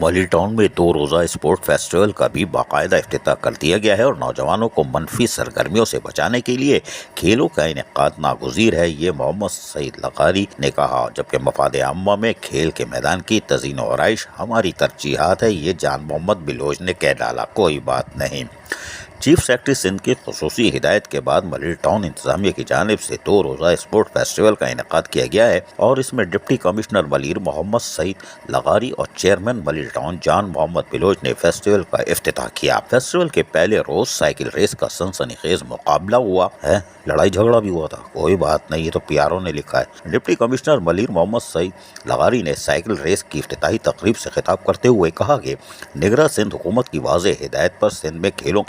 Molly town में 2 रोज़ा sport festival का भी बाकायदा इफ्तिताह कर दिया गया है और नौजवानों को मनफी सरगर्मियों से बचाने के लिए खेलों का इनेकाद नागुज़ीर है, ये मोहम्मद सईद लगारी ने कहा। जबकि मफाद आम्मा में खेल के मैदान की तज़ीन व आराइश हमारी तरजीहात है, ये जान मोहम्मद बिलोच ने कह डाला। कोई बात नहीं। चीफ सेक्रेटरी सिंध की खुसूसी हिदायत के बाद मलिर टाउन इंतजामिया की जानिब से 2 रोज़ा स्पोर्ट फेस्टिवल का इनेकाद किया गया है और इसमें डिप्टी कमिश्नर मलिर मोहम्मद सईद लगारी और चेयरमैन मलिर टाउन जान मोहम्मद बिलोच ने फेस्टिवल का इफ्तिताह किया। फेस्टिवल के पहले रोज साइकिल रेस का सनसनीखेज मुकाबला हुआ है, लड़ाई झगड़ा भी हुआ था। कोई बात नहीं, ये तो पीआरओ ने लिखा है। डिप्टी कमिश्नर मलिर मोहम्मद सईद लगारी ने साइकिल रेस की इफ्तिताही तकरीब से खिताब करते हुए कहा कि निगरान सिंध हुकूमत की वाज़ेह हिदायत पर सिंध में खेलों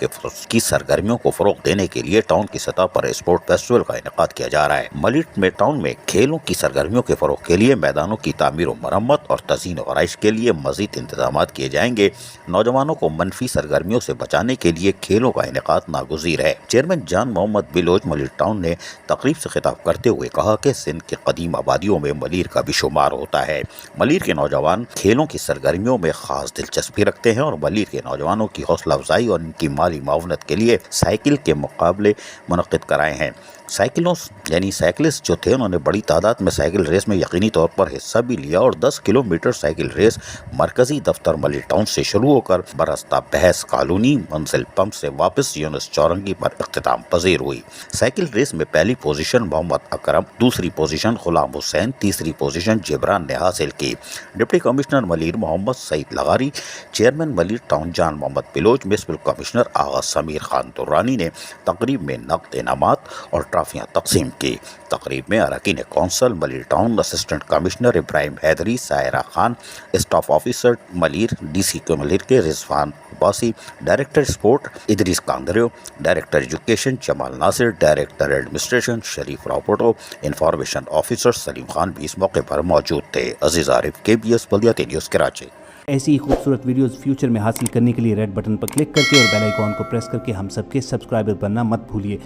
की सरगर्मियों को फरोग देने के लिए टाउन की सतह पर स्पोर्ट फेस्टिवल का इनेकाद किया जा रहा है। मलिर में टाउन में खेलों की सरगर्मियों के फरोग के लिए मैदानों की तामीर और मरम्मत और तज़ीन और आराइश के लिए मजीद इंतजाम किए जाएंगे। नौजवानों को मनफी सरगर्मियों से बचाने के लिए खेलों का इनेकाद नागुज़ीर है। चेयरमैन जान मोहम्मद बिलोच मलिर टाउन ने तकरीब से खिताब करते हुए कहा कि सिंध की कदीम आबादियों में मलिर का भी शुमार होता है। मलिर के नौजवान खेलों की सरगर्मियों में खास दिलचस्पी रखते हैं और मलिर के नौजवानों की हौसला अफजाई और इनकी माली मावनत के लिए साइकिल के मुकाबले मुनक्किद कराए हैं। साइकिलिस्ट जो थे उन्होंने बड़ी तादाद में साइकिल रेस में यकीनी तौर पर हिस्सा भी लिया और 10 किलोमीटर साइकिल रेस मरकजी दफ्तर मलिर टाउन से शुरू होकर बरस्ता बहस कॉलोनी मंजिल पंप से वापस यूनुस चौरंगी पर इख्तिताम पजीर हुई। साइकिल रेस में पहली पोजीशन मोहम्मद अकरम, दूसरी पोजीशन गुलाम हुसैन, तीसरी पोजीशन जिब्रान ने हासिल की। Deputy commissioner Malir Mohammad Saeed Lagari, chairman Malir town Jan Mohammad Baloch, municipal commissioner Agha Sameer Khan Durrani ने तकरीब में नकद इनामात और ट्रॉफियाँ तकसीम की। तकरीब में अरकान council Malir town, assistant commissioner Ibrahim Haidri, Saira Khan, staff officer Malir, DC के मलिर के Rizwan Abbasi, director sport Idrees Kangrev, director education Jamal Nasir, director administration Sharif Raopoto, information officer Saleem Khan भी इस मौके पर मौजूद थे। अजीज आरिफ, KBS बल्दियाती न्यूज़ कराची। ऐसी ही खूबसूरत वीडियोस फ्यूचर में हासिल करने के लिए रेड बटन पर क्लिक करके और बेल आइकॉन को प्रेस करके हम सबके सब्सक्राइबर बनना मत भूलिए।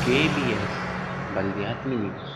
KBS बल्दियाती न्यूज़।